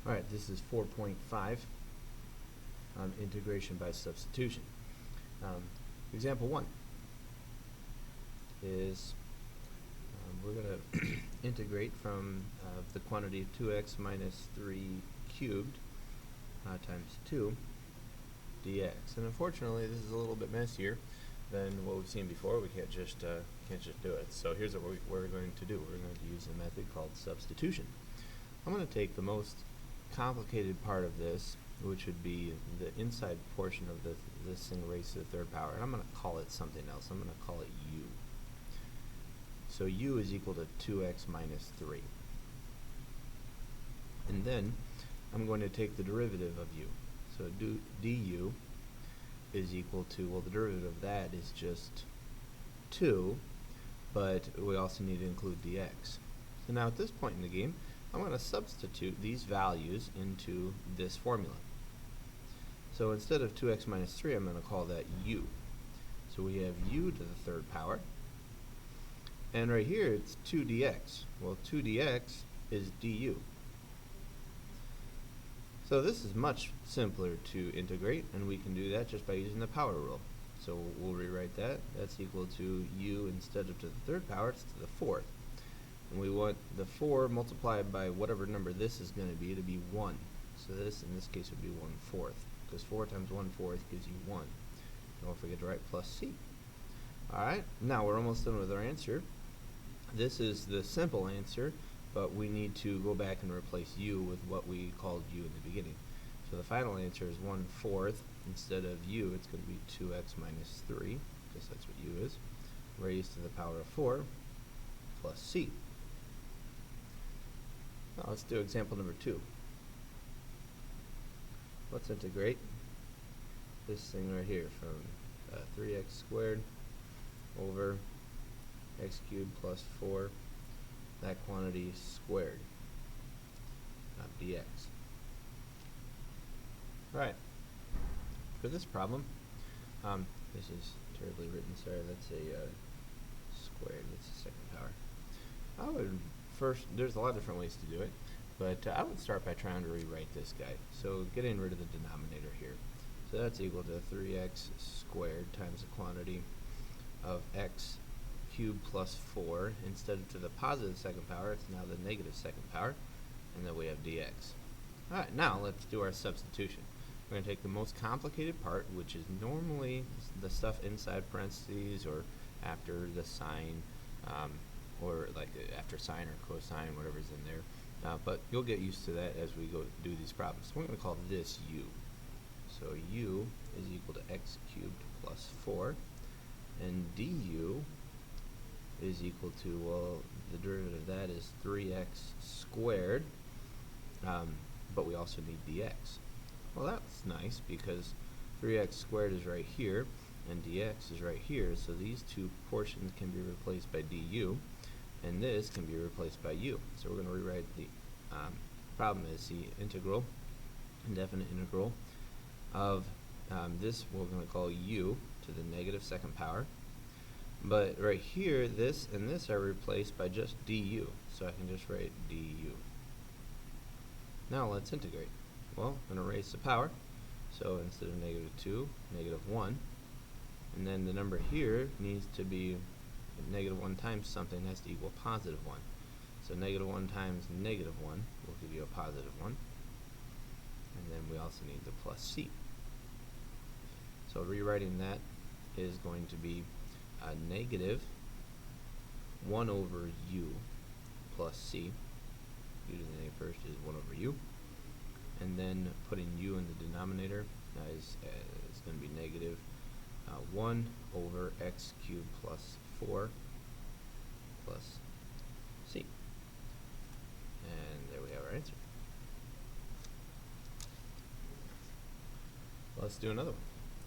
Alright, this is 4.5 on integration by substitution. Example 1 is we're going to integrate from the quantity 2x minus 3 cubed times 2 dx. And unfortunately, this is a little bit messier than what we've seen before. We can't just do it. So here's what we're going to do. We're going to use a method called substitution. I'm going to take the most complicated part of this, which would be the inside portion of this thing raised to the third power, and I'm going to call it something else. I'm going to call it u. So u is equal to 2x minus 3. And then I'm going to take the derivative of u. So du is equal to, well, the derivative of that is just 2, but we also need to include dx. So now at this point in the game, I'm going to substitute these values into this formula. So instead of 2x minus 3, I'm going to call that u. So we have u to the third power. And right here, it's 2 dx. Well, 2 dx is du. So this is much simpler to integrate, and we can do that just by using the power rule. So we'll rewrite that. That's equal to u instead of to the third power, it's to the fourth. And we want the 4 multiplied by whatever number this is going to be 1. So this, in this case, would be 1/4, because 4 times 1/4 gives you 1. Don't forget to write plus c. Alright, now we're almost done with our answer. This is the simple answer, but we need to go back and replace u with what we called u in the beginning. So the final answer is 1/4. Instead of u, it's going to be 2x minus 3, because that's what u is, raised to the power of 4, plus c. Now let's do example number 2. Let's integrate this thing right here from 3x squared over x cubed plus 4, that quantity squared, not dx. Alright, for this problem, this is terribly written, sorry, that's a squared, that's the second power. I would first, there's a lot of different ways to do it, but I would start by trying to rewrite this guy. So getting rid of the denominator here. So that's equal to 3x squared times the quantity of x cubed plus 4. Instead of to the positive second power, it's now the negative second power, and then we have dx. Alright, now let's do our substitution. We're going to take the most complicated part, which is normally the stuff inside parentheses or after the sign, or like after sine or cosine, whatever's in there. But you'll get used to that as we go do these problems. So we're going to call this u. So u is equal to x cubed plus 4, and du is equal to, well, the derivative of that is 3x squared, but we also need dx. Well, that's nice because 3x squared is right here, and dx is right here, so these two portions can be replaced by du, and this can be replaced by u. So we're going to rewrite the problem as the integral, indefinite integral, of this we're going to call u to the negative second power. But right here, this and this are replaced by just du, so I can just write du. Now let's integrate. Well, I'm going to raise the power, so instead of negative 2, negative 1, and then the number here needs to be negative 1 times something has to equal positive 1. So negative 1 times negative 1 will give you a positive 1, and then we also need the plus c. So rewriting that is going to be negative 1 over u plus c. U to the negative first is 1 over u. And then putting u in the denominator is going to be negative 1 over x cubed plus 4 plus c. And there we have our answer. Let's do another one.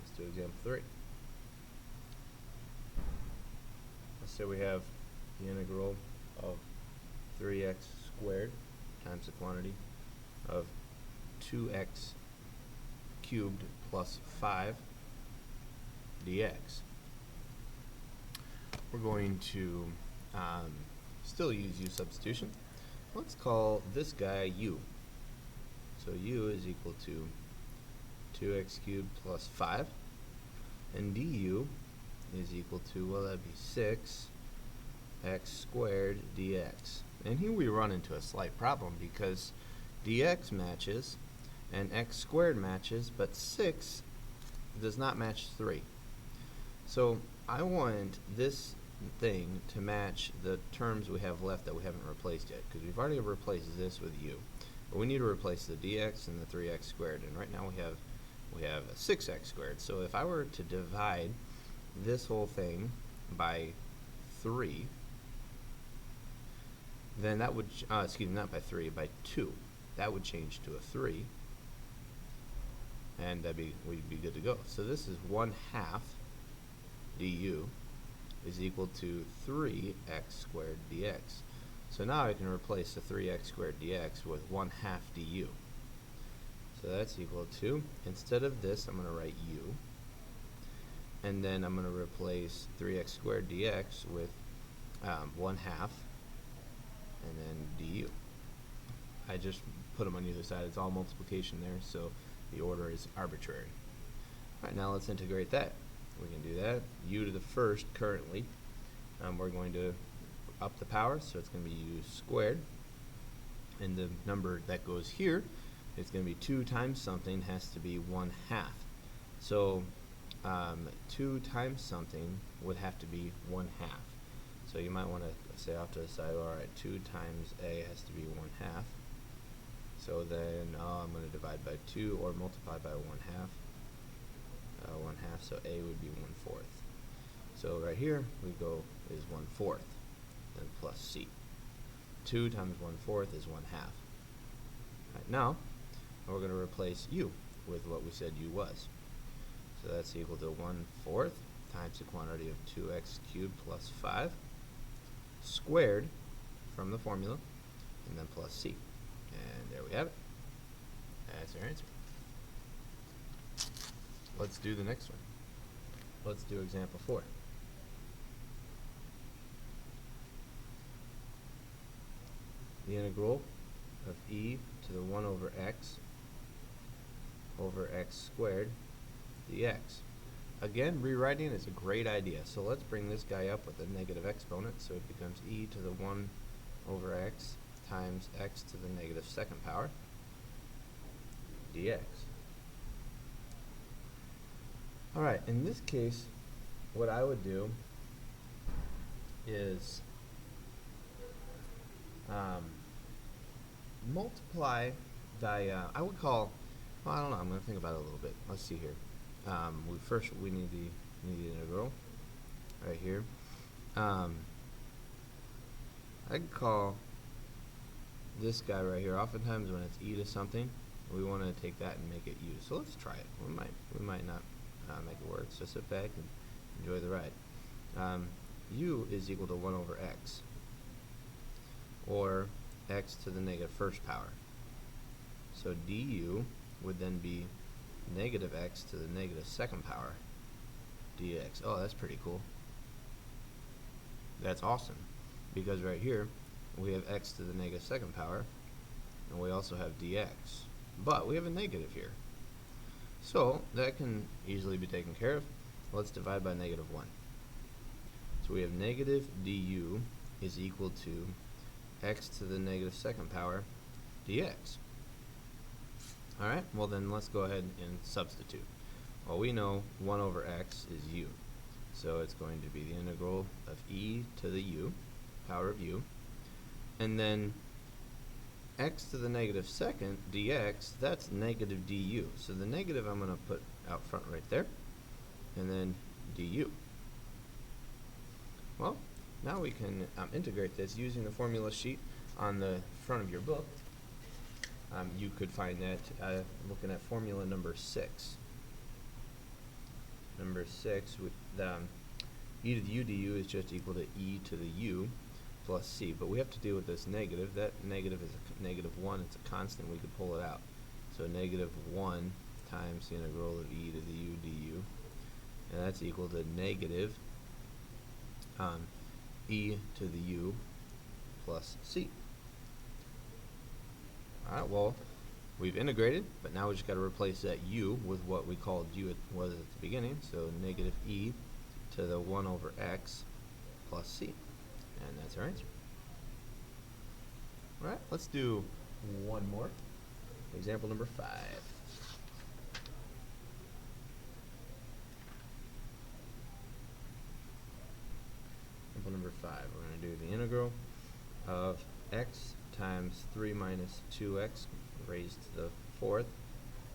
Let's do example 3. So we have the integral of 3x squared times the quantity of 2x cubed plus 5 dx. We're going to still use u substitution. Let's call this guy u. So u is equal to 2x cubed plus 5. And du is equal to, well, that'd be 6x squared dx. And here we run into a slight problem because dx matches and x squared matches, but 6 does not match 3. So I want this thing to match the terms we have left that we haven't replaced yet, because we've already replaced this with u. But we need to replace the dx and the 3x squared, and right now we have a 6x squared. So if I were to divide this whole thing by 3, then that would, excuse me, not by 3, by 2. That would change to a 3, and we'd be good to go. So this is 1/2 du is equal to 3x squared dx. So now I can replace the 3x squared dx with 1/2 du. So that's equal to, instead of this, I'm going to write u, and then I'm going to replace 3x squared dx with 1/2, and then du. I just put them on either side. It's all multiplication there, so the order is arbitrary. Alright, now let's integrate that. We can do that. U to the first currently. We're going to up the power, so it's going to be u squared. And the number that goes here is going to be 2 times something, has to be 1/2. So 2 times something would have to be 1/2. So you might want to say off to the side, alright, 2 times a has to be 1/2. So then I'm going to divide by 2 or multiply by 1/2. 1/2, so a would be 1/4. So right here we go is 1/4, then plus c. 2 times 1/4 is 1/2. Right, now we're going to replace u with what we said u was. So that's equal to 1/4 times the quantity of 2x cubed plus 5 squared from the formula, and then plus c. And there we have it. That's our answer. Let's do the next one. Let's do example 4. The integral of e to the 1 over x squared dx. Again, rewriting is a great idea. So let's bring this guy up with a negative exponent, so it becomes e to the 1 over x times x to the negative second power dx. Alright, in this case, what I would do is multiply by, I would call, well, I don't know, I'm going to think about it a little bit. Let's see here. We need the integral right here. I could call this guy right here. Oftentimes when it's e to something, we want to take that and make it u. So let's try it. We might not make it work. So sit back and enjoy the ride. U is equal to 1 over x, or x to the negative first power. So du would then be negative x to the negative second power dx. Oh, that's pretty cool. That's awesome, because right here we have x to the negative second power, and we also have dx, but we have a negative here. So that can easily be taken care of. Let's divide by negative 1. So we have negative du is equal to x to the negative second power dx. Alright, well then let's go ahead and substitute. Well, we know 1 over x is u. So it's going to be the integral of e to the u, power of u, and then x to the negative second dx, that's negative du. So the negative I'm going to put out front right there, and then du. Well, now we can integrate this using the formula sheet on the front of your book. You could find that looking at formula number 6. Number 6, with e to the u du is just equal to e to the u plus c. But we have to deal with this negative. That negative is a negative 1. It's a constant. We could pull it out. So negative 1 times the integral of e to the u du. And that's equal to negative e to the u plus c. Alright, well, we've integrated, but now we just got to replace that u with what we called u was at the beginning, so negative e to the 1 over x plus c, and that's our answer. Alright, let's do one more. Example number 5. Example number 5, we're going to do the integral of x times 3 minus 2x raised to the 4th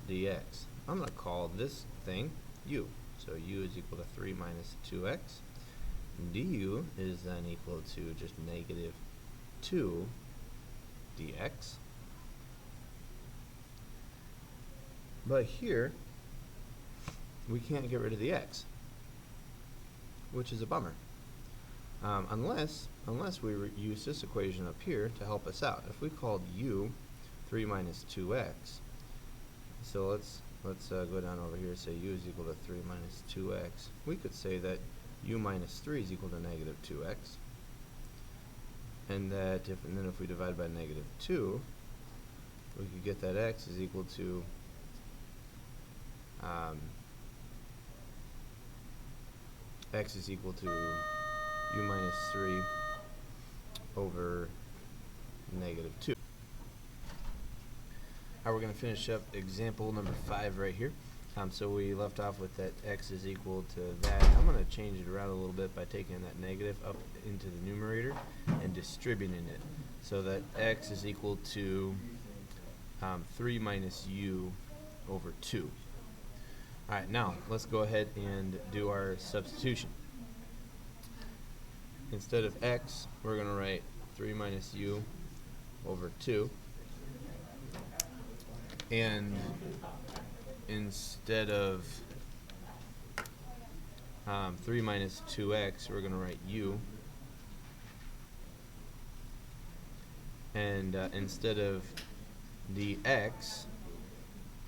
dx. I'm going to call this thing u. So u is equal to 3 minus 2x. Du is then equal to just negative 2 dx. But here, we can't get rid of the x, which is a bummer. Unless we use this equation up here to help us out. If we called u 3 minus 2x, so let's go down over here and say u is equal to 3 minus 2x. We could say that u minus 3 is equal to negative 2x, and then if we divide by negative 2, we could get that x is equal to x is equal to u minus 3 over negative 2. Alright, we're going to finish up example number 5 right here. So we left off with that x is equal to that. I'm going to change it around a little bit by taking that negative up into the numerator and distributing it so that x is equal to 3 minus u over 2. Alright, now let's go ahead and do our substitution. Instead of x, we're going to write 3 minus u over 2. And instead of 3 minus 2x, we're going to write u. And instead of dx,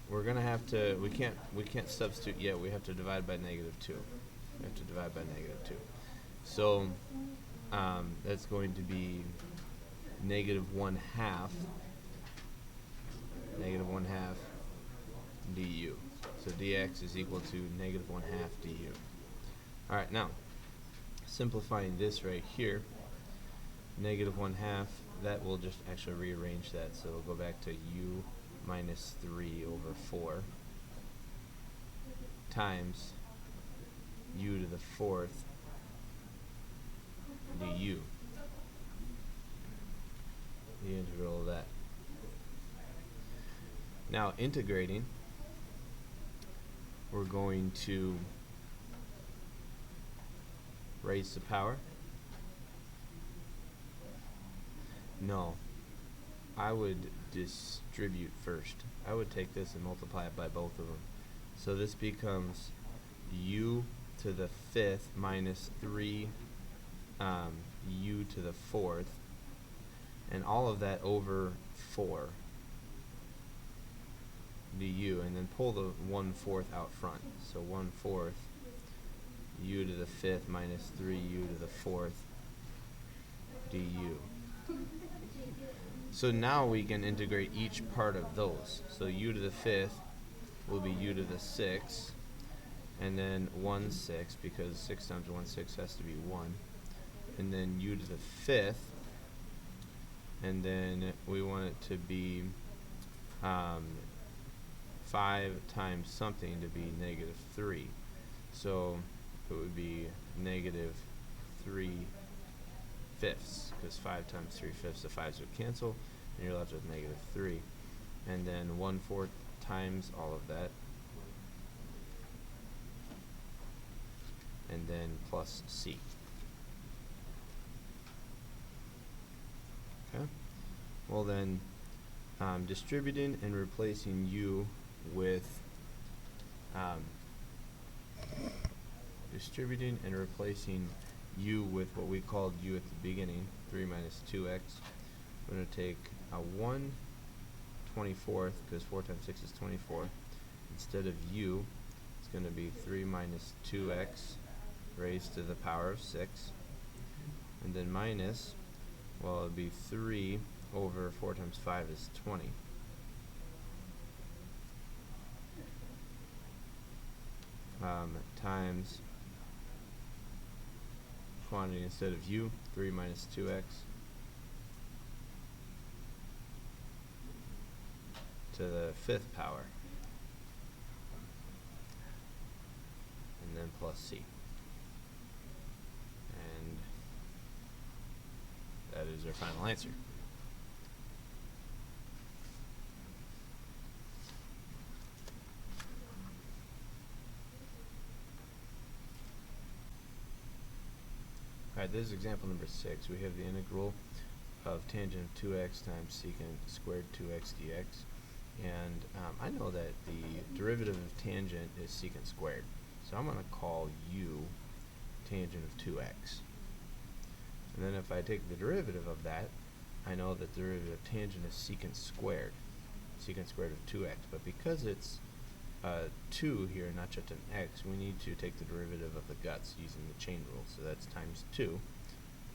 we're going to have to, we can't substitute yet, we have to divide by negative 2. We have to divide by negative 2. So that's going to be negative 1/2 du. So dx is equal to negative 1/2 du. Alright, now simplifying this right here, negative 1/2, that will just actually rearrange that, so we'll go back to u minus 3 over 4 times u to the 4th du, the integral of that. Now integrating, we're going to raise the power. No, I would distribute first. I would take this and multiply it by both of them. So this becomes u to the 5th minus 3 u to the 4th, and all of that over 4 du, and then pull the 1/4 out front. So 1/4 u to the 5th minus 3 u to the 4th du. So now we can integrate each part of those. So u to the 5th will be u to the 6th, and then 1/6, because 6 times 1/6 has to be 1. And then u to the 5th, and then we want it to be 5 times something to be negative 3. So it would be negative 3/5, because 5 times 3/5, the 5s would cancel, and you're left with negative 3. And then 1/4 times all of that, and then plus c. Okay. Well then, distributing and replacing u with what we called u at the beginning, 3 minus 2x. We're going to take a 1/24, because 4 times 6 is 24. Instead of u, it's going to be 3 minus 2x raised to the power of 6. And then minus, well, it would be 3 over 4 times 5 is 20. times quantity instead of u, 3 minus 2x, to the 5th power, and then plus c. And that is our final answer. Alright, this is example number 6. We have the integral of tangent of 2x times secant squared 2x dx. And I know that the derivative of tangent is secant squared. So I'm going to call u tangent of 2x. And then if I take the derivative of that, I know that the derivative of tangent is secant squared of 2x. But because it's 2 here, not just an x, we need to take the derivative of the guts using the chain rule. So that's times 2,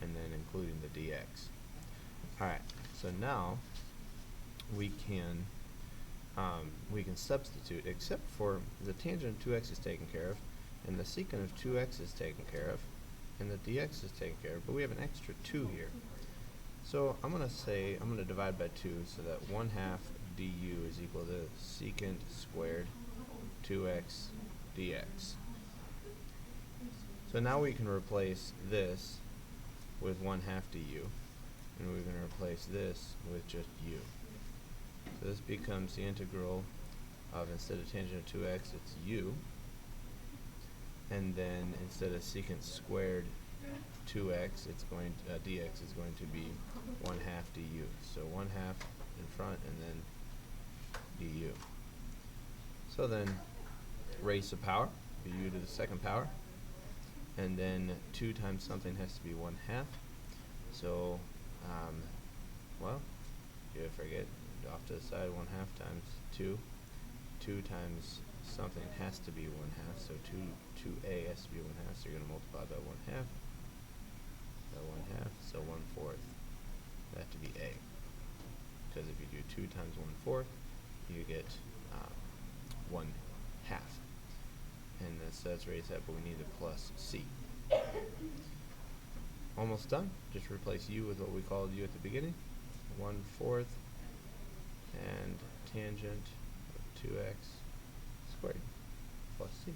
and then including the dx. Alright, so now we can substitute, except for the tangent of 2x is taken care of, and the secant of 2x is taken care of, and the dx is taken care of, but we have an extra 2 here. So I'm going to divide by 2, so that 1/2 du is equal to secant squared 2x dx. So now we can replace this with 1/2 du, and we're going to replace this with just u. So this becomes the integral of, instead of tangent of 2x, it's u, and then instead of secant squared 2x, it's going to, dx is going to be 1/2 du. So 1/2 in front, and then du. So then raise the power, u to the 2nd power, and then 2 times something has to be 1/2. So, well, you forget, off to the side, 1/2 times 2. 2 times something has to be 1/2, so 2a has to be 1/2, so you're going to multiply by 1/2, so 1/4, that to be a. Because if you do 2 times 1/4, you get 1/2. And so that's raised that, but we need a plus c. Almost done. Just replace u with what we called u at the beginning. 1/4 and tangent of 2x squared plus c.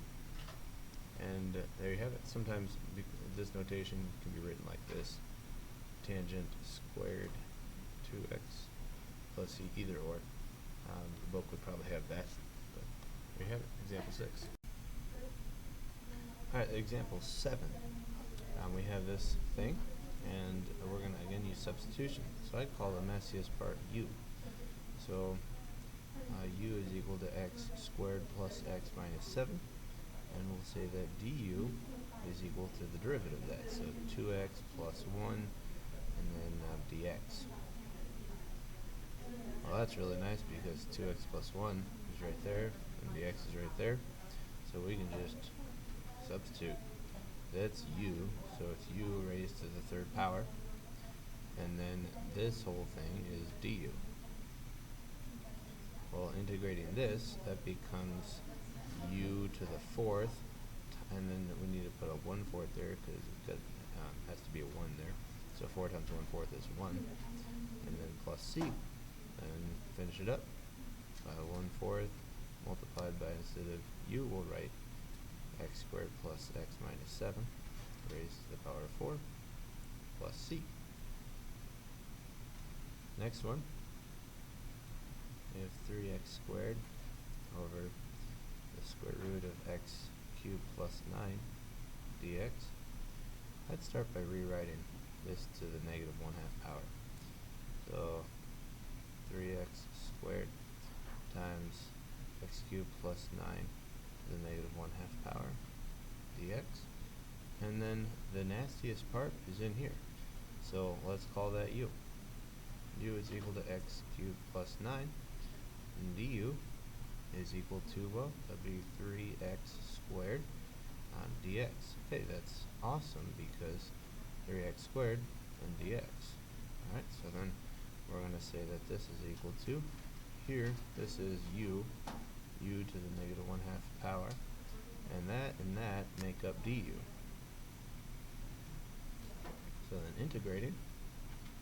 And there you have it. Sometimes this notation can be written like this: tangent squared 2x plus c, either or. The book would probably have that, but there you have it. Example 6. Alright, example 7. We have this thing, and we're going to again use substitution. So I'd call the messiest part u. So u is equal to x squared plus x minus 7, and we'll say that du is equal to the derivative of that, so 2x plus 1, and then dx. Well, that's really nice because 2x plus 1 is right there, and dx is right there, so we can just substitute. That's u, so it's u raised to the 3rd power, and then this whole thing is du. Well, integrating this, that becomes u to the 4th, and then we need to put a 1/4 there because it has to be a 1 there. So 4 times 1/4 is 1, and then plus c, and finish it up. 1/4 multiplied by, instead of u, we'll write x squared plus x minus 7 raised to the power of 4 plus c. Next one, we have 3x squared over the square root of x cubed plus 9 dx. I'd start by rewriting this to the negative 1/2 power. So 3x squared times x cubed plus 9 to the negative 1/2 power dx. And then the nastiest part is in here. So let's call that u. U is equal to x cubed plus 9, and du is equal to, well, that'd be 3x squared dx. Okay, that's awesome because 3x squared and dx. Alright, so then we're going to say that this is equal to, here, this is u to the negative 1/2 power, and that make up du. So then integrating,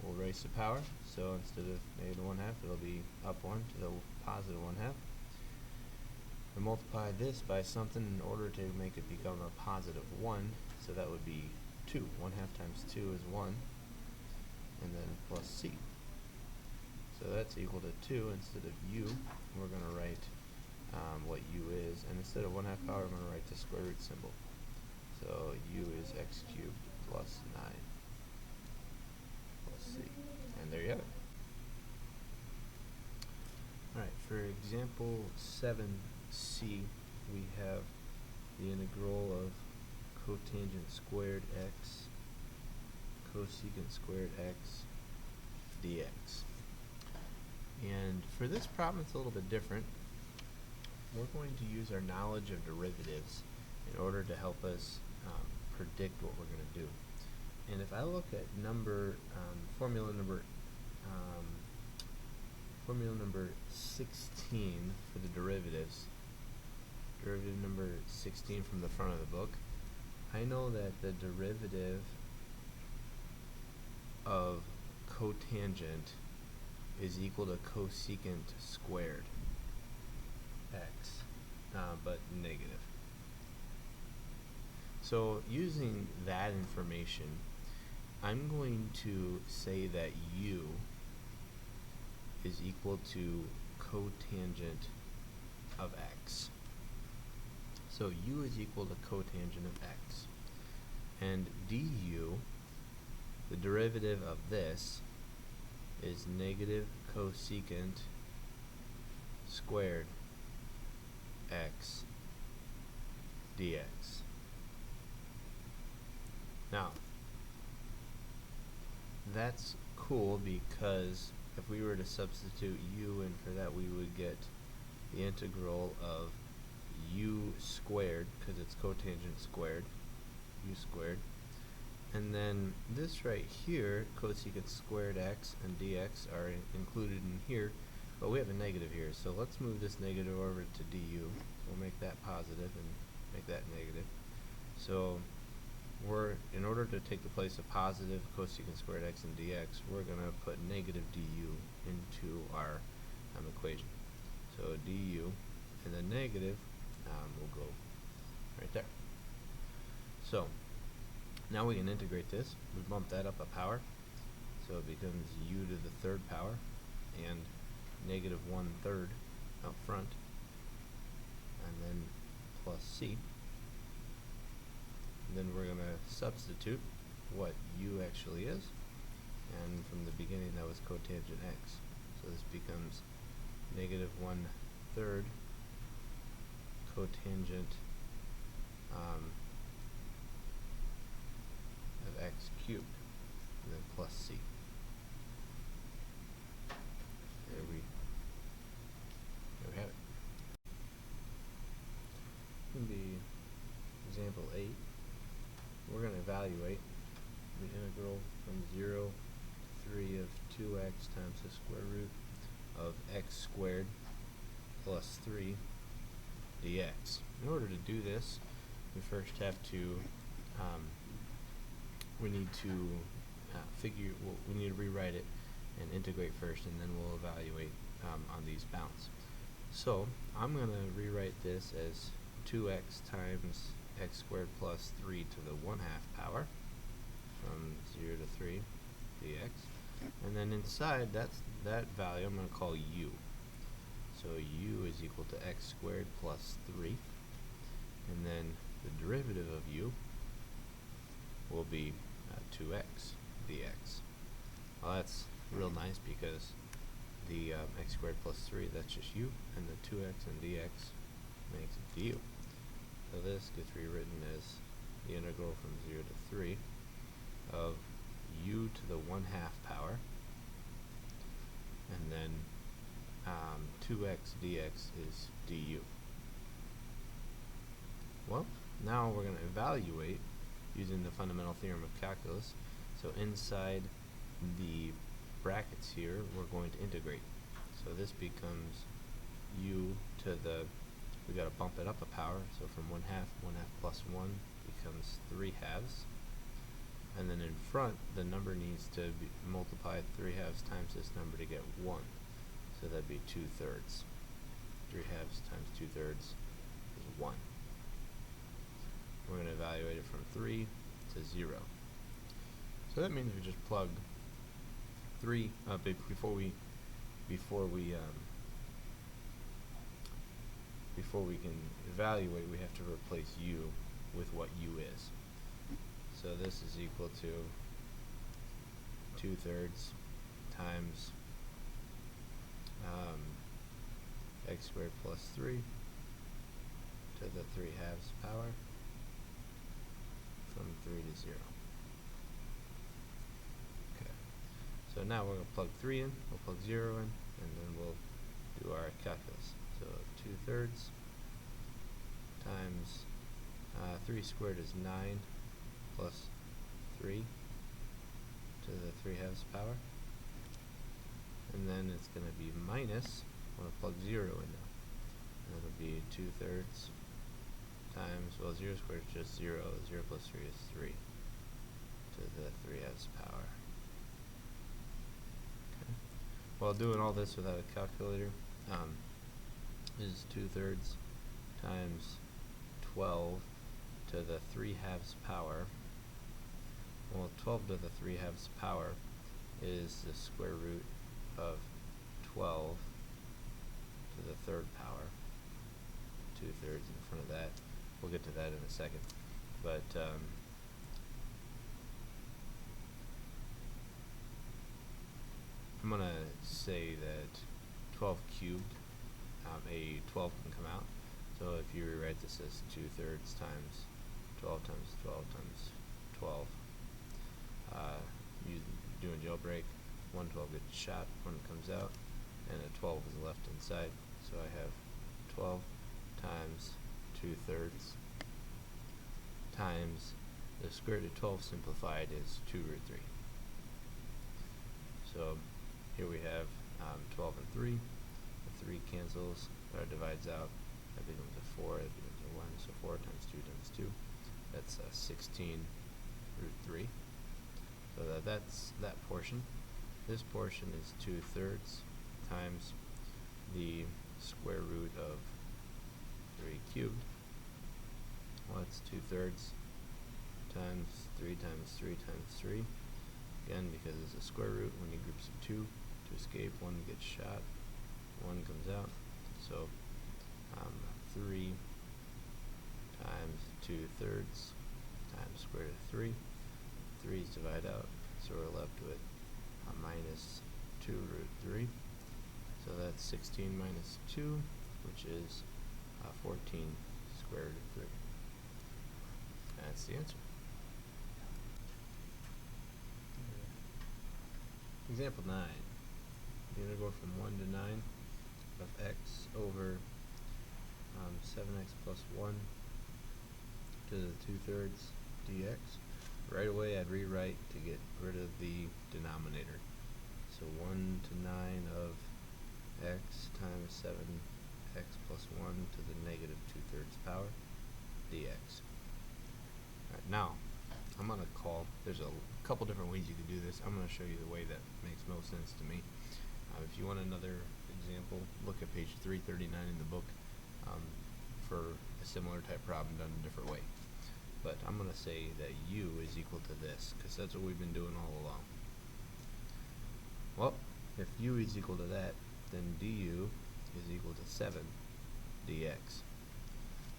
we'll raise the power, so instead of negative 1/2, it'll be up 1 to the positive 1/2. We multiply this by something in order to make it become a positive 1, so that would be 2. 1/2 times 2 is 1, and then plus c. So that's equal to 2. Instead of u, we're going to write what u is, and instead of 1/2 power, I'm going to write the square root symbol. So u is x cubed plus 9 plus c. And there you have it. Alright, for example 7c, we have the integral of cotangent squared x, cosecant squared x dx. And for this problem, it's a little bit different. We're going to use our knowledge of derivatives in order to help us predict what we're going to do. And if I look at formula number 16 for the derivatives, derivative number 16 from the front of the book, I know that the derivative of cotangent is equal to cosecant squared x, but negative. So using that information, I'm going to say that u is equal to cotangent of x. So u is equal to cotangent of x. And du, the derivative of this, is negative cosecant squared x dx. Now, that's cool because if we were to substitute u in for that, we would get the integral of u squared, because it's cotangent squared, u squared. And then this right here, cosecant squared x and dx are included in here, but we have a negative here. So let's move this negative over to du. We'll make that positive and make that negative. So in order to take the place of positive cosecant squared x and dx, we're going to put negative du into our equation. So du and then negative will go right there. So now we can integrate this. We bump that up a power, so it becomes u to the third power and negative 1/3 up front, and then plus c. And then we're going to substitute what u actually is, and from the beginning that was cotangent x. So this becomes negative 1/3 cotangent of x cubed, and then plus c. There we have it. In the example 8, we're going to evaluate the integral from 0 to 3 of 2x times the square root of x squared plus 3 dx. In order to do this, we first have to we need to rewrite it and integrate first, and then we'll evaluate on these bounds. So I'm going to rewrite this as 2x times x squared plus 3 to the 1/2 power from 0 to 3 dx. And then inside that value I'm going to call u. So u is equal to x squared plus 3. And then the derivative of u will be 2x dx. Well, that's real nice because the x squared plus 3, that's just u, and the 2x and dx makes it du. So this gets rewritten as the integral from 0 to 3 of u to the 1/2 power, and then 2x dx is du. Well, now we're going to evaluate using the fundamental theorem of calculus. So inside the brackets here, we're going to integrate. So this becomes u to the we got to bump it up a power. So from 1/2 plus 1 becomes 3/2. And then in front, the number needs to be multiply 3/2 times this number to get 1. So that'd be 2/3. 3/2 times 2/3 is 1. We're going to evaluate it from 3 to 0. So that means we just plug 3 before we can evaluate. We have to replace u with what u is. So this is equal to 2/3 times x squared plus 3 to the 3/2 power from 3 to 0. Okay. So now we're going to plug 3 in, we'll plug 0 in, and then we'll do our calculus. So 2/3 times 3 squared is 9 plus 3 to the 3/2 power. And then it's going to be minus, I'm going to plug 0 in now. And it'll be 2/3 times, well, 0 squared is just 0. 0 plus 3 is 3 to the 3/2 power. Okay. While doing all this without a calculator, is 2/3 times 12 to the 3/2 power. Well, 12 to the 3/2 power is the square root of 12 to the 3rd power. 2/3 in front of that. We'll get to that in a second. But I'm going to say that 12 cubed, a 12 can come out. So if you rewrite this as 2/3 times 12 times 12 times 12, doing jailbreak, 112 gets shot, 1 comes out, and a 12 is left inside. So I have 12 times 2/3 times the square root of 12 simplified is 2√3. So here we have 12 and 3. The 3 cancels, or divides out. That becomes a 4, that becomes a 1. So 4 times 2 times 2. That's 16√3. So that's that portion. This portion is 2/3 times the square root of 3 cubed. Well, that's 2/3 times 3 times 3 times 3. Again, because it's a square root, when you group some 2 to escape, 1 gets shot, 1 comes out. So 3 times 2/3 times square root of 3. 3's divide out, so we're left with a minus 2√3. So that's 16 minus 2, which is 14 square root of 3. That's the answer. Example 9. The integral from 1 to 9 of x over 7x plus 1 to the 2/3 dx. Right away I'd rewrite to get rid of the denominator. So 1 to 9 of x times 7x plus 1 to the negative 2/3 power dx. Alright, now I'm going to call, there's a couple different ways you can do this. I'm going to show you the way that makes most sense to me. If you want another example, look at page 339 in the book for a similar type problem done a different way. But I'm going to say that u is equal to this, because that's what we've been doing all along. Well, if u is equal to that, then du is equal to 7 dx.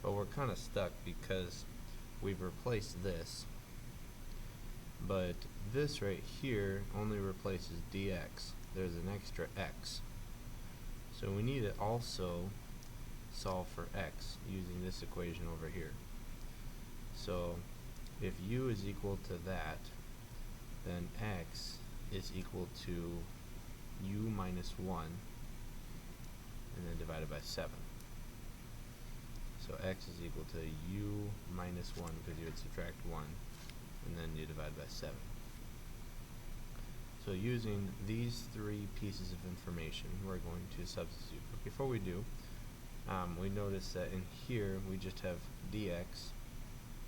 But we're kind of stuck because we've replaced this, but this right here only replaces dx. There's an extra x. So we need to also solve for x using this equation over here. So if u is equal to that, then x is equal to u minus 1 and then divided by 7. So x is equal to u minus 1 because you would subtract 1 and then you divide by 7. So using these three pieces of information, we're going to substitute. But before we do, we notice that in here we just have dx,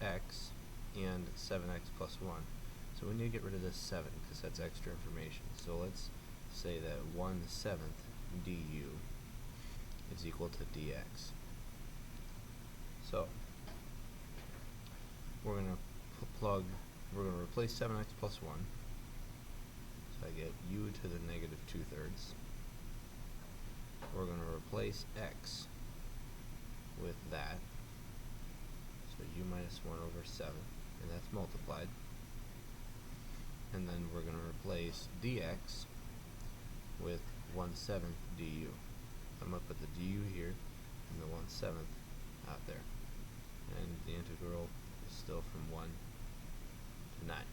x, and 7x plus 1. So we need to get rid of this 7 because that's extra information. So let's say that 1/7 du is equal to dx. So we're going to replace 7x plus 1. So I get u to the negative 2/3. We're going to replace x with that. So u minus 1 over 7, and that's multiplied. And then we're going to replace dx with 1/7 du. I'm going to put the du here and the 1/7 out there. And the integral is still from 1 to 9.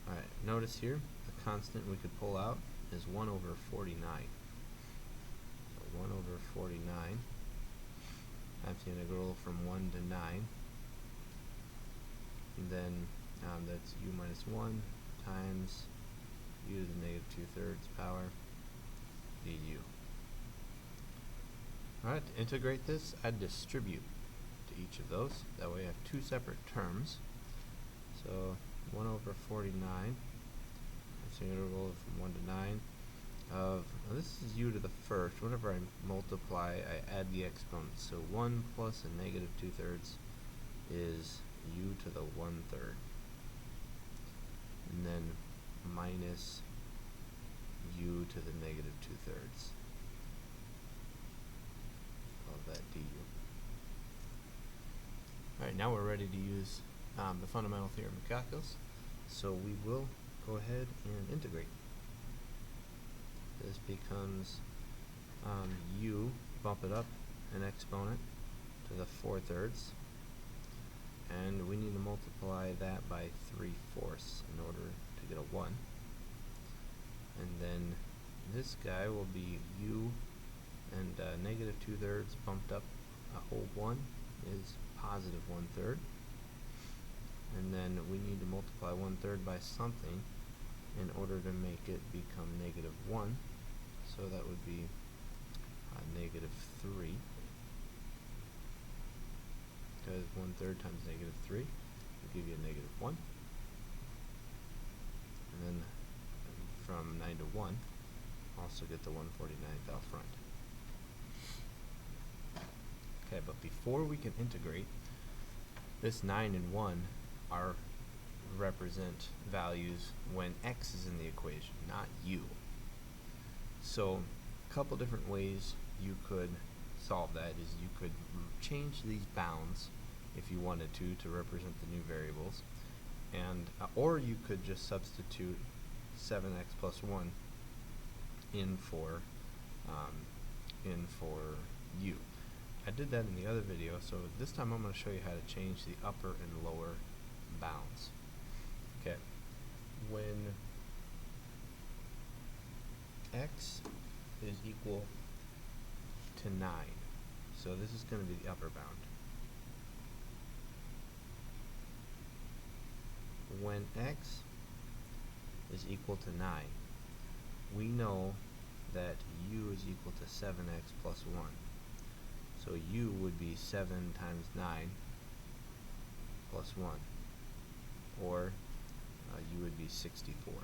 Alright, notice here, the constant we could pull out is 1 over 49. So 1 over 49 times the integral from 1 to 9. And then that's u minus 1 times u to the negative 2/3 power du. Alright, to integrate this, I'd distribute to each of those. That way I have two separate terms. So 1 over 49, that's the integral from 1 to 9 of, now this is u to the first. Whenever I multiply, I add the exponents. So 1 plus a negative 2/3 is u to the 1/3. And then minus u to the negative 2/3 of that du. Alright, now we're ready to use the fundamental theorem of calculus. So we will go ahead and integrate. This becomes u, bump it up an exponent to the 4/3. And we need to multiply that by 3/4 in order to get a 1. And then this guy will be u, and negative 2/3 bumped up a whole 1 is positive 1/3. And then we need to multiply 1/3 by something in order to make it become negative 1. So that would be negative 3. Because 1/3 times negative 3 will give you a negative 1. And then from 9 to 1, also get the 1/49th out front. Okay, but before we can integrate, this 9 and 1 are represent values when x is in the equation, not u. So a couple different ways you could solve that is you could change these bounds if you wanted to represent the new variables, and or you could just substitute 7x plus 1 in for u. I did that in the other video, so this time I'm going to show you how to change the upper and lower bounds. Okay, when x is equal to 9, so this is going to be the upper bound. When x is equal to 9, we know that u is equal to 7x plus 1. So u would be 7 times 9 plus 1, or u would be 64.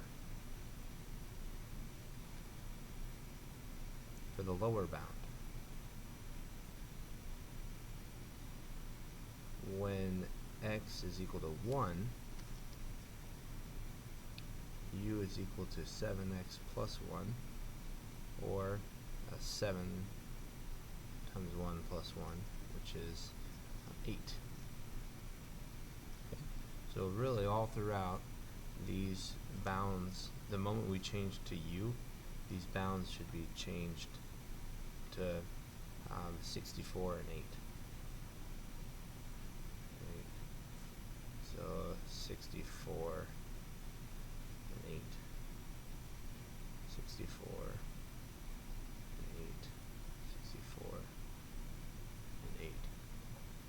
For the lower bound, when x is equal to 1, u is equal to 7x plus 1, or 7 times 1 plus 1, which is 8. Okay. So really all throughout these bounds, the moment we change to u, these bounds should be changed to 64 and 8. Okay. So 64 and 8. 64 and 8. 64 and 8.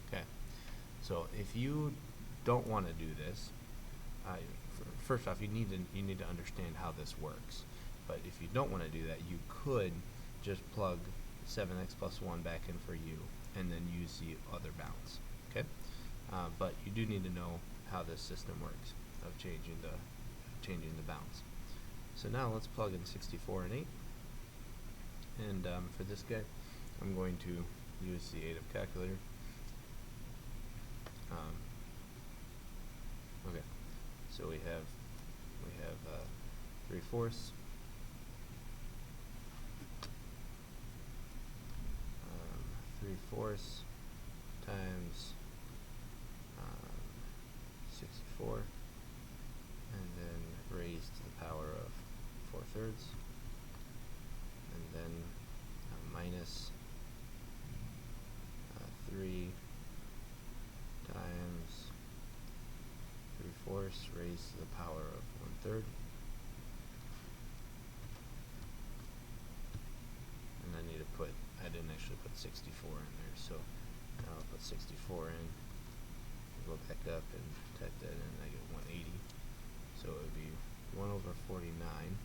Okay. So if you don't want to do this, first off, you need to understand how this works. But if you don't want to do that, you could just plug 7x plus 1 back in for u, and then use the other bounds. Okay, but you do need to know how this system works of changing the bounds. So now let's plug in 64 and 8, and for this guy, I'm going to use the 8 of calculator. Okay, so we have 3/4. 3/4 times 64, and then raised to the power of 4/3, and then minus 3 times 3/4 raised to the power of 1/3, and I need to put, I didn't actually put 64 in there, so now I'll put 64 in, go back up and type that in, I get 180, so it would be 1/49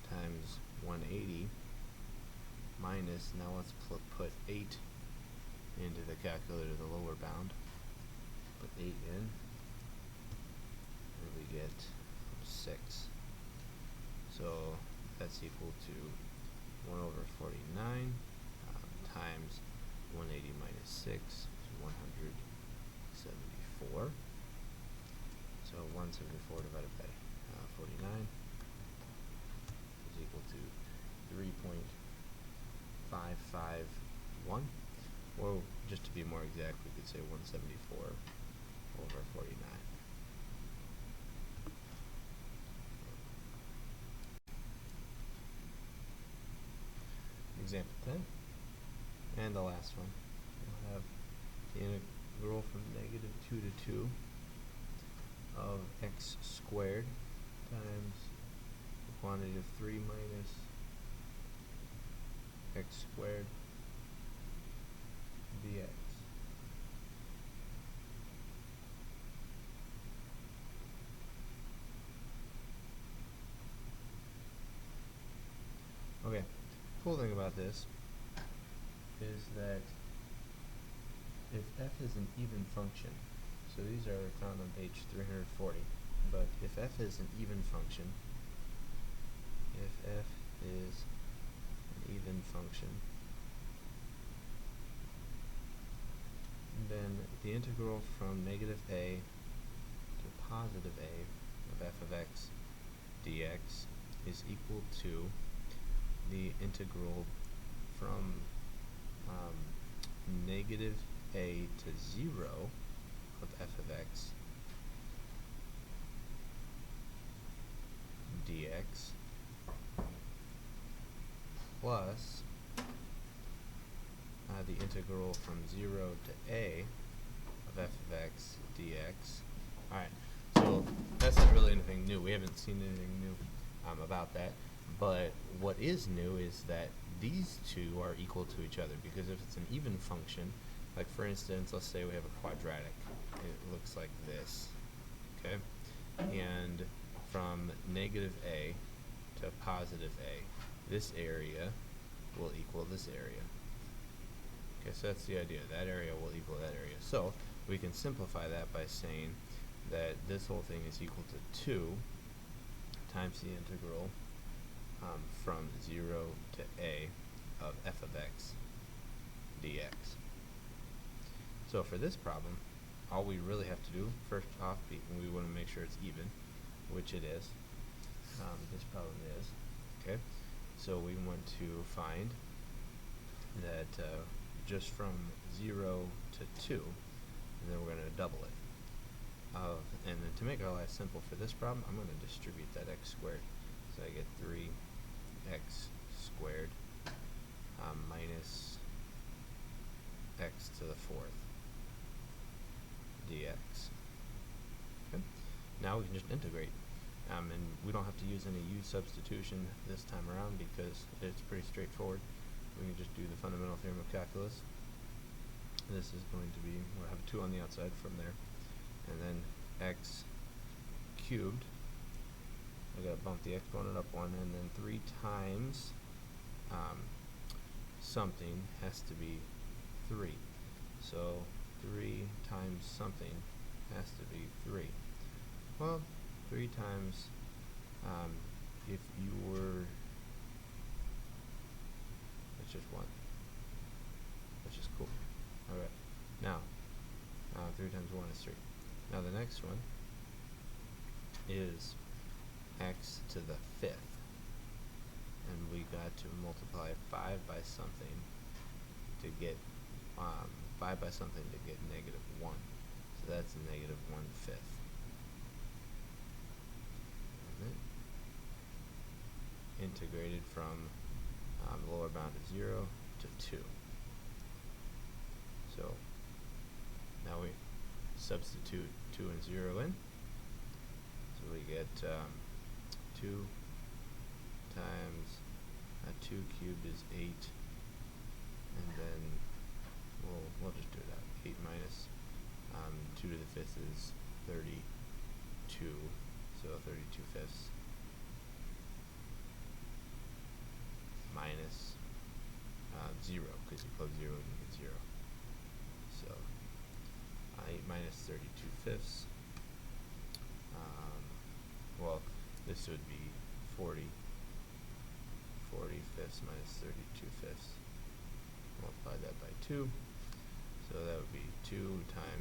times 180 minus, now let's put 8 into the calculator, the lower bound, put 8 in, and we get 6, so that's equal to 1/49 times 180 minus 6 is 174. So 174 divided by 49 is equal to 3.551. Or just to be more exact, we could say 174/49. Example 10, and the last one. We'll have the integral from -2 to 2 of x squared times the quantity of 3 minus x squared dx. Okay, cool thing about this is that if f is an even function, so these are found on page 340, but if f is an even function, then the integral from -a to +a of f of x dx is equal to the integral from -a to 0 of f of x dx plus the integral from 0 to a of f of x dx. Alright, so that's not really anything new. We haven't seen anything new about that. But what is new is that these two are equal to each other, because if it's an even function, like for instance, let's say we have a quadratic. It looks like this, okay? And from -a to +a, this area will equal this area. Okay, so that's the idea. That area will equal that area. So we can simplify that by saying that this whole thing is equal to 2 times the integral from 0 to a of f of x dx. So for this problem, all we really have to do, first off, we want to make sure it's even, which it is. This problem is. Okay, so we want to find that just from 0 to 2, and then we're going to double it. And then to make our life simple for this problem, I'm going to distribute that x squared. So I get 3x squared minus x to the 4th dx. Okay. Now we can just integrate. And we don't have to use any u substitution this time around because it's pretty straightforward. We can just do the fundamental theorem of calculus. This is going to be, we'll have a 2 on the outside from there. And then x cubed, I gotta bump the exponent up 1, and then 3 times something has to be 3. So 3 times something has to be 3. Well, 3 times, if you were, that's just 1. That's just cool. Alright, now, 3 times 1 is 3. Now the next one is x to the 5th. And we got to multiply 5 by something to get, 5 by something to get negative 1. So that's negative 1/5. Integrated from the lower bound of 0 to 2. So now we substitute 2 and 0 in. So we get 2 times 2 cubed is 8, and then we'll just do it out. 8 minus 2 to the 5th is 32, so 32 fifths minus 0, because you plug 0 and you get 0. So 8 minus 32 fifths. Well, this would be 40 fifths minus 32 fifths. Multiply that by 2. So that would be 2 times